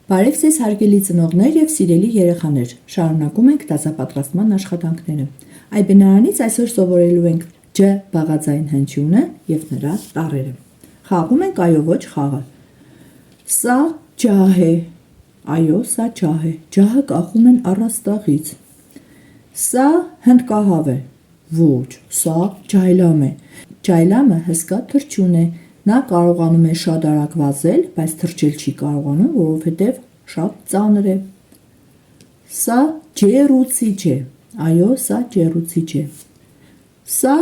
Բարև ձեզ հարգելի ծնողներ եւ սիրելի երեխաներ, շարունակում ենք դասապատրաստման աշխատանքները։ Այդ բնարանից այսօր սովորելու ենք ջ բաղաձայն հնչյունը եւ նրա տառերը։ Խաղում ենք այո ոչ խաղը։ Սա ջահ է, այո սա ջահ է, ջահը կախում են առաստաղից։ Սա հնդկահավ է, ոչ, սա ջայլամ է, ջայլամը հսկա թռչուն է, նա կարողանում է շատ արագ վազել, բայց թռչել չի կարողանում, որովհետև շատ ծանր է։ Սա ջեռուցիչ է, այո, սա ջեռուցիչ է։ Սա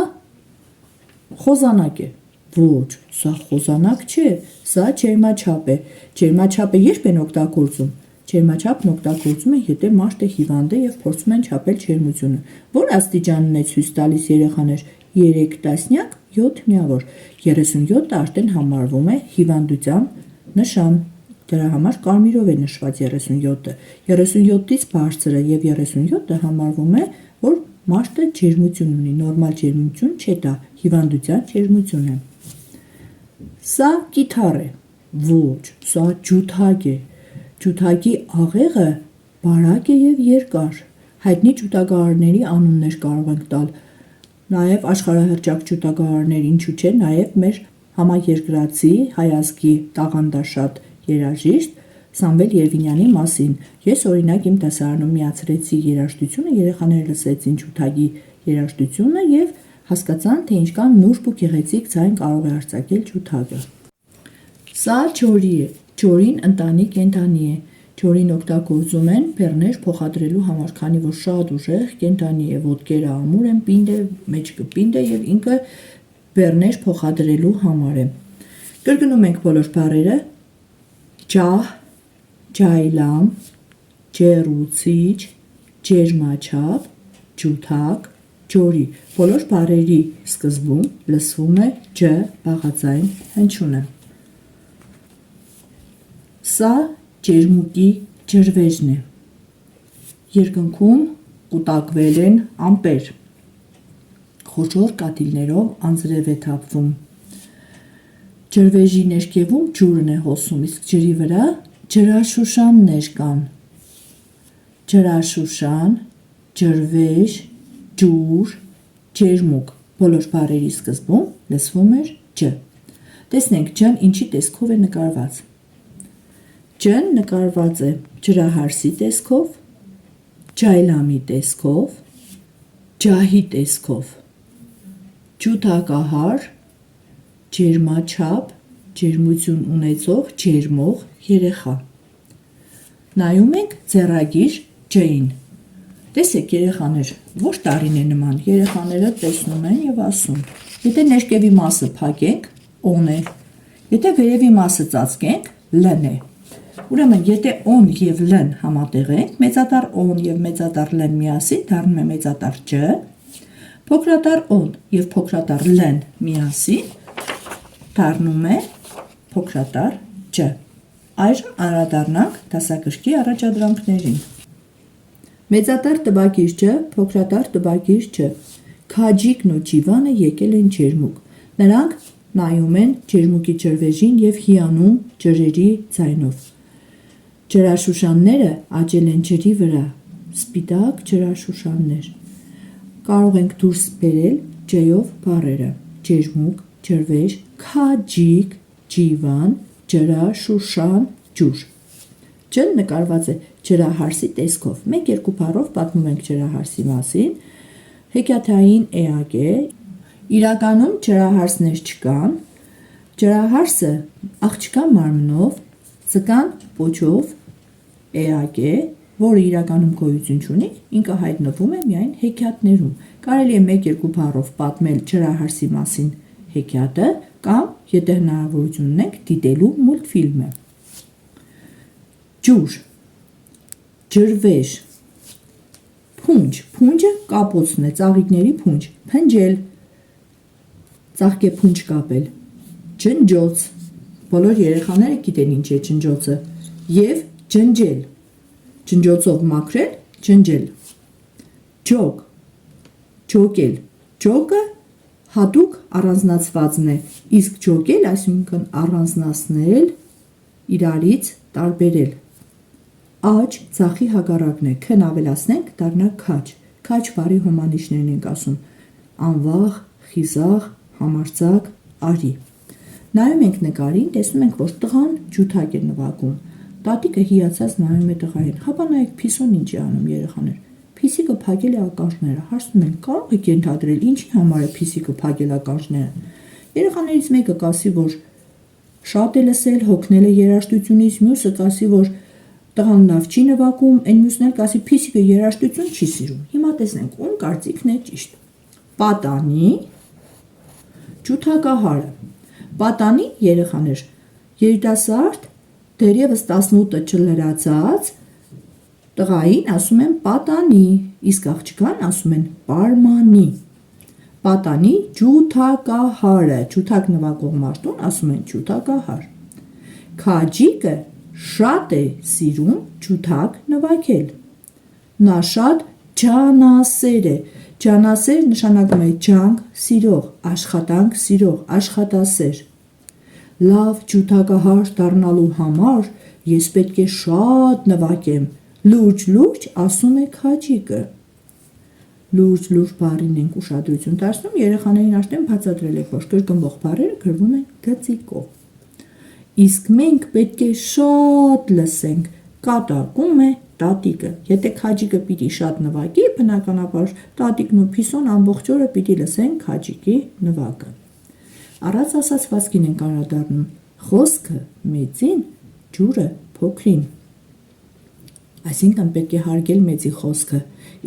խոզանակ է, ոչ, սա խոզանակ չէ, սա ջերմաչափ է։ Ջերմաչափը երբ են օգտագործում։ Ջերմաչափն օգտագործում են, եթե մարդը հիվանդ է եւ փորձում են չափել ջերմությունը։ Որ աստիճանն է ցույց տալիս երեխաներ 3 տասնյակ 7 միավոր։ 37-ը արդեն համարվում է հիվանդության նշան։ Դրա համար կարմիրով է նշված 37-ը։ 37-ից բարձրը եւ 37-ը համարվում է, որ մարդը ջերմություն ունի, նորմալ ջերմություն չէ դա, հիվանդության ջերմություն է։ Սա կիթառ է, ոչ, սա ջութակ է։ Ջութակի աղեղը բարակ է եւ երկար։ Հայտնի ջութակահարների անուններ կարող ենք տալ։ Նաև աշխարհահռչակ ջութակահարներ, ինչու՞ չէ, նաև մեր համաերկրացի հայ ազգի տաղանդաշատ երաժիշտ Սամվել Երվինյանի մասին։ Ես օրինակ իմ դասարանում միացրեցի երաժշտությունը, երեխաները լսեցին ջութակի երաժշտությունը եւ հասկացան, թե ինչքան նուրբ ու գեղեցիկ ձայն կարող է արձակել ջութակը։ Սա ջորի է, ջորին ընտանի կենդանի է։ Ջորին օգտագործում են բեռներ փոխադրելու համար, քանի որ շատ ուժեղ կենդանի է, ոտքերը ամուր են, պինդ է, մեջքը պինդ է եւ ինքը բեռներ փոխադրելու համար է։ Կրկնում ենք բոլոր բառերը. ջահ, ջայլամ, ջեռուցիչ, ջերմաչափ, ջութակ, ջորի։ Բոլոր բառերի սկզբում լսվում է ջ բաղաձայն հնչյունը։ Սա ջերմուկի ջրվեժն է։ Երկնքում կուտակվել են ամպեր։ Խոշոր կաթիլներով անձրև է թափվում։ Ջրվեժի ներքևում ջուրն է հոսում, իսկ ջրի վրա ջրաշուշաններ կան։ Ջրաշուշան, ջրվեժ, ջուր, ջերմուկ։ Բոլոր բառերի սկզբում լսվում է ջ։ Տեսնենք ջն ինչի տեսքով է նկարված։ Ջն նկարված է ջրահարսի տեսքով, ջայլամի տեսքով, ջահի տեսքով, ջութակահար, ջերմաչափ, ջերմություն ունեցող, ջերմող երեխա։ Նայում ենք ձեռագիր ջին։ Տեսեք երեխաներ, որ տառին է նման, երեխաները տեսնում են եւ ասում։ Եթե ներքևի մասը փակենք, օն է։ Եթե վերևի մասը ծածկենք, լն է։ Ուրեմն, եթե օն եւ լն համատեղենք, մեծատառ օն եւ մեծատառ լն միասին դառնում է մեծատառ ջ, փոքրատառ օն եւ փոքրատառ լն միասին դառնում է փոքրատառ ջ։ Այժմ անդրադառնանք դասագրքի առաջադրանքներին։ Մեծատառ տբագիր ջ, փոքրատառ տբագիր ջ։ Քաջիկն ու ջիվանը եկել են ջերմուկ։ Նրանք նայում են ջերմուկի ջրվեժին եւ հիանում ջրերի ձայնով։ Ջրաշուշանները աճել են ջրի վրա, սպիտակ ջրաշուշաններ։ Կարող ենք դուրս բերել ջյով բառերը. ջերմուկ, ջրվեժ, քաջիկ, ջիվան, ջրաշուշան, ջուր։ Ջն նկարված է ջրահարսի տեսքով։ 1-2 բառով պատմում ենք ջրահարսի մասին։ Հեքիաթային էակ է։ Իրականում ջրահարսներ չկան։ Ջրահարսը աղջկա մարմնով, ձկան պոչով էակ է, որը իրականում գոյություն չունի, ինքը հայտնվում է միայն հեքիաթներում։ Կարելի է 1-2 բառով պատմել ջրահարսի մասին հեքիաթը կամ, եթե հնարավորություն ունենք, դիտելու մուլտֆիլմը։ Ջուր, ջրվեժ, փունջ, փունջը կապոցն է, ծաղիկների փունջ, փնջել, ծաղկե փունջ կապել, ջնջոց, բոլոր երեխաները գիտեն ինչ է ջնջոցը, եւ ջնջել, ջնջոցով մաքրել, ջնջել, ջոկ, ջոկել, ջոկը հատուկ առանձնացվածն է, իսկ ջոկել, այսինքն առանձնացնել, իրարից տարբերել, Աջ ձախի հակառակն է, քն ավելացնենք դառնա քաջ։ Քաջ բառի հոմանիշներն ենք ասում. անվաղ, խիզախ, համարձակ, արի։ Նայում ենք նկարին, տեսնում ենք, որ տղան ջութակ է նվագում։ Տատիկը հիացած նայում է տղային։ Հապա նայեք Փիսոն ինչ է անում երեխաներ։ Փիսիկը փակել է ականջները։ Հարցնում են, կարող եք ենթադրել ինչի համար է Փիսիկը փակել ականջները։ Երեխաներից մեկը կասի, որ շատ է լսել, հոգնել է երաժշտությունից, մյուսը կասի, որ տղան լավ չի նվագում, այն մյուսն էլ կասի Փիսիկը երաժշտություն չի սիրում։ Հիմա տեսնենք, ում կարծիքն է ճիշտ։ Պատանի ջութակահարը։ Պատանի երեխաներ, երիտասարդ դեռևս 18-ը չլրացած տղային ասում են պատանի, իսկ աղջկան ասում են պարմանի։ Պատանի ջութակահարը, ջութակ նվագող մարդուն ասում են ջութակահար։ Քաջիկը շատ է սիրում ջութակ նվագել։ Նա շատ ջանասեր է։ Ջանասեր նշանակում է ջանք սիրող, աշխատանք սիրող, աշխատասեր։ Լավ ջութակահար դառնալու համար ես պետք է շատ նվագեմ։ Լուրջ ասում է քաջիկը։ Լուրջ բառին ենք ուշադրություն դարձնում, երեխաներին արդեն բացատրել եք, որ կրկնվող բառերը գրվում են գծիկով։ Իսկ մենք պետք է շատ լսենք, կատակում է տատիկը։ Եթե քաջիկը պիտի շատ նվագի, բնականաբար տատիկն ու Փիսոն ամբողջ օրը պիտի լսեն քաջիկի նվագը։ Առած ասացվածքին ենք անդրադառնում. խոսքը մեծին, ջուրը փոքրին։ Այսինքն պետք է հարգել մեծի խոսքը,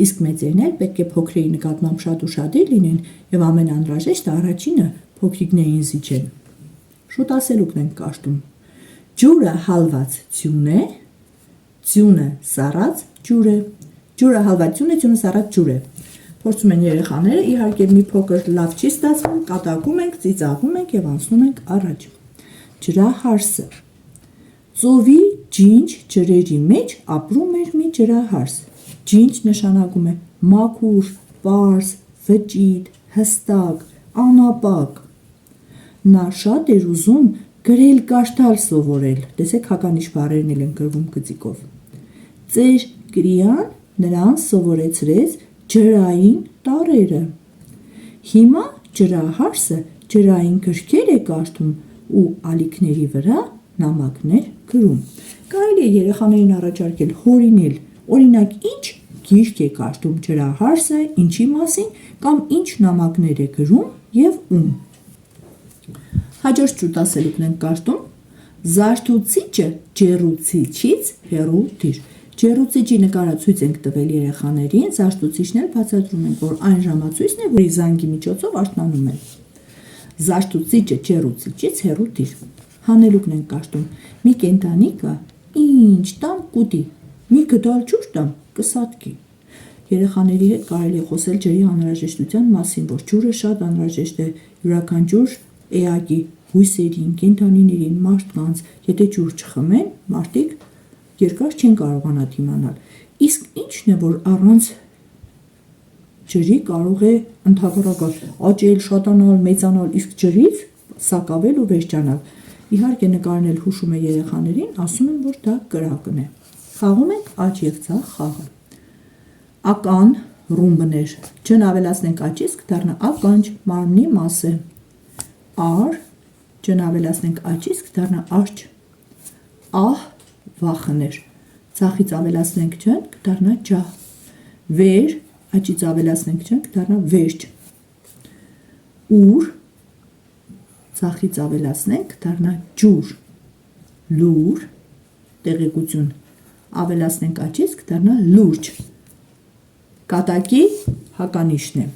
իսկ մեծերն էլ պետք է փոքրերի նկատմամբ շատ ուշադիր լինեն եւ ամենանհրաժեշտը առաջինը փոքրիկներին զիջեն։ Շուտ ասելուկն ենք կաշտում. ջուրը հալված ձյուն է, ձյունը սառած ջուր է։ Ջուրը հալված ձյուն է, ձյունը սառած ջուր է։ Փորձում են երեխաները, իհարկե մի փոքր լավ չի ստացվում, կատակում ենք, ծիծաղում ենք եւ անցնում ենք առաջ։ Ջրահարսը։ Ծովի ջինջ ջրերի մեջ ապրում էր մի ջրահարս։ Ջինջ նշանակում է մաքուր, պարզ, վճիտ, հստակ, անապակ։ Նա շատ էր ուզում գրել կարդալ սովորել։ Տեսեք հականիշ բառերն են գրվում գծիկով։ Ծեր կրիան նրան սովորեցրեց ջրային տառերը։ Հիմա ջրահարսը ջրային գրքեր է կարդում ու ալիքների վրա նամակներ գրում։ Կարելի է երեխաներին առաջարկել հորինել, օրինակ ինչ գիրք է կարդում ջրահարսը, ինչի մասին կամ ինչ նամակներ է գրում եւ ում։ Հաջորդ շուտ ասելուկն ենք կարդում. Զարթուցիճը ջեռուցիչից հեռու դիր։ Ջեռուցիճի նկարացույց ենք տվել երեխաներին, զարթուցիչն էլ բացատրում ենք, որ այն ժամացույցն է, որի զանգի միջոցով արթնանում են։ Զարթուցիճը ջեռուցիչից հեռու դիր։ Հանելուկն ենք կարդում. մի կենդանի կա, ինչ տամ կուտի, մի գդալ ջուր տամ կսատկի։ Երեխաների հետ կարելի է խոսել ջրի անհրաժեշտության մասին, որ ջուրը շատ անհրաժեշտ է յուրաքանչյուր էակի, հույսերին, կենդանիներին, մարդկանց, եթե ջուր չխմեն, մարդիկ երկար չեն կարողանա դիմանալ։ Իսկ ինչն է, որ առանց ջրի կարող է ընդհանրական աճել, շատանալ, մեծանալ, իսկ ջրից սակավել ու վերջանալ։ Իհարկե նկարն էլ հուշում է երեխաներին, ասում են, որ դա կրակն է։ Խաղում ենք աջ եւ ձախ խաղը։ Ական ռումբներ, ջն ավելացնենք աճից կդառնա ականջ, մարմնի մաս է։ Ար, ջն ավելացնենք աճից կդառնա արջ։ Ահ, վախներ, ձախից ավելացնենք ջն կդառնա ջահ։ Վեր, աճից ավելացնենք ջն կդառնա վերջ։ Ուր, ձախից ավելացնենք կդառնա ջուր։ Լուր, տեղեկություն, ավելացնենք աճից կդառնա լուրջ։ Կատակի հականիշն է։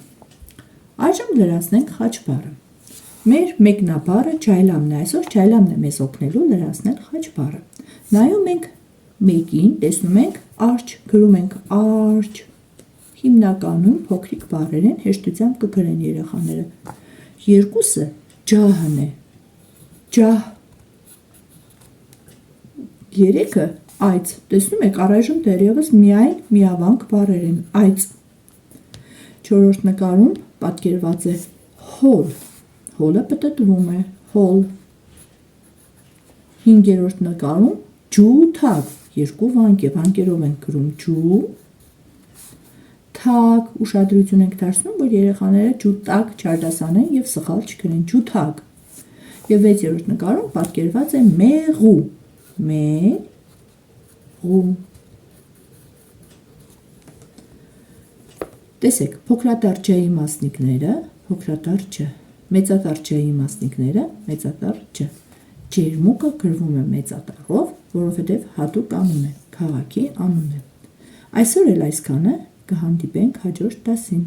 Այժմ լրացնենք խաչբառը։ Մեր մեկնաբառը ջայլամն է, այսօր ջայլամն է մեզ օգնելու լրացնել խաչբառը։ Նայում ենք մեկին, տեսնում ենք արջ, գրում ենք արջ։ Հիմնականում փոքրիկ բառեր են, հեշտությամբ կգրեն երեխաները։ Երկուսը ջահն է, ջահ։ Երեքը այծ, տեսնում եք առայժմ դեռևս միայն միավանք բառեր են, այծ։ Չորրորդ նկարում պատկերված է հոլ, հոլը պտտվում է, հոլ։ Հինգերորդ նկարում ջութակ, երկու վանք եւ անկերով ենք գրում ջու, թակ, ուշադրություն ենք դարձնում, որ երեխաները ջուտակ չարտասանեն եւ սխալ չգրեն, ջութակ։ Եվ 6-րդ նկարում պատկերված է մեղու, մեղու։ Տեսեք, փոքրատառ ջ-ի մասնիկները, փոքրատառ ջ, մեծատառ ջ-ի մասնիկները, մեծատառ ջ։ Ջերմուկը գրվում է մեծատառով, որովհետև հատուկ անուն է, քաղաքի անուն է։ Այսօր էլ այսքանը, կհանդիպենք հաջորդ դասին։